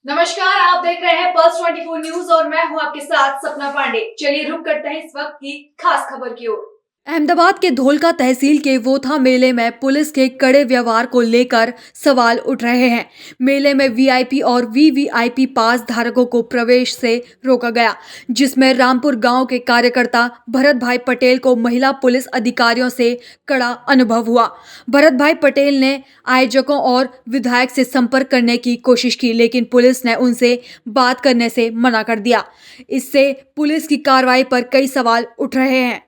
नमस्कार, आप देख रहे हैं पल्स 24 न्यूज और मैं हूं आपके साथ सपना पांडे। चलिए रुक करते हैं इस वक्त की खास खबर की ओर। अहमदाबाद के धोलका तहसील के वोथा मेले में पुलिस के कड़े व्यवहार को लेकर सवाल उठ रहे हैं। मेले में वीआईपी और वीवीआईपी पास धारकों को प्रवेश से रोका गया, जिसमें रामपुर गांव के कार्यकर्ता भरत भाई पटेल को महिला पुलिस अधिकारियों से कड़ा अनुभव हुआ। भरत भाई पटेल ने आयोजकों और विधायक से संपर्क करने की कोशिश की, लेकिन पुलिस ने उनसे बात करने से मना कर दिया। इससे पुलिस की कार्रवाई पर कई सवाल उठ रहे हैं।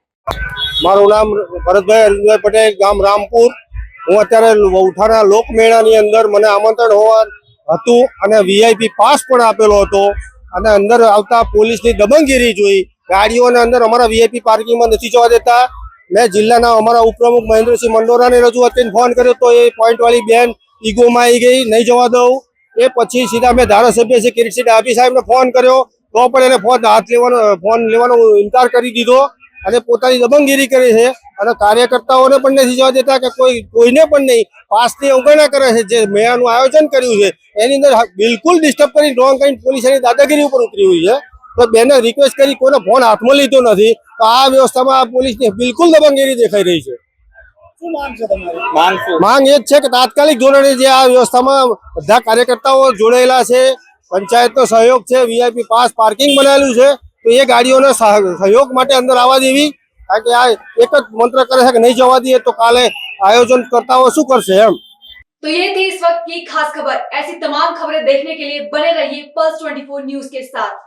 મારું નામ ભરતભાઈ અરવિંદભાઈ પટેલ, ગામ રામપુર। હું અત્યારે વૌઠાના લોકમેળાની અંદર મને આમંત્રણ હોવા હતું અને વીઆઈપી પાસ પણ આપેલો હતો અને અંદર આવતા પોલીસની દબંગગીરી જોઈ ગાડીઓને અંદર અમારા વીઆઈપી પાર્કિંગમાં નથી જવા દેતા। મેં જિલ્લાના અમારા ઉપપ્રમુખ મહેન્દ્રસિંહ મંડોરાને રજૂઆત કરીને ફોન કર્યો તો એ પોઈન્ટવાળી બેન ઈગોમાં આવી ગઈ, નહીં જવા દઉં। એ પછી સીધા મેં ધારાસભ્ય શ્રી કિરીટસિંહ ડાભી સાહેબને ફોન કર્યો તો પણ એને ફોન લેવાનો ઇનકાર કરી દીધો અને પોતાની દબંગગીરી કરે છે અને કાર્યકર્તાઓને પણ નથી જવા દેતા કે કોઈને પણ નહીં। પાસની અવગણના કરે છે। જે મેળાનું આયોજન કર્યું છે એની અંદર બિલકુલ ડિસ્ટર્બ કરી ડ્રોંગ કરીને પોલીસ એની દાદાગીરી ઉપર ઉતરી હુઈ છે। તો બેને રિક્વેસ્ટ કરી કોઈનો ફોન હાથમાં લીધો નથી। તો આ વ્યવસ્થામાં પોલીસની બિલકુલ દબંગગીરી દેખાઈ રહી છે। માંગ એ જ છે કે તાત્કાલિક ધોરણે જે આ વ્યવસ્થામાં બધા કાર્યકર્તાઓ જોડાયેલા છે, પંચાયતનો સહયોગ છે, વીઆઈપી પાસ પાર્કિંગ બનાવેલું છે, तो ये गाड़ियों ने सहयोग माटे अंदर आवा देवी। कारण के आ एक ज मंत्र करे है कि नहीं जवा दिए तो काले आयोजन करता हो शू करशे एम। तो ये थी इस वक्त की खास खबर। ऐसी तमाम खबरें देखने के लिए बने रहिए पल्स 24 न्यूज के साथ।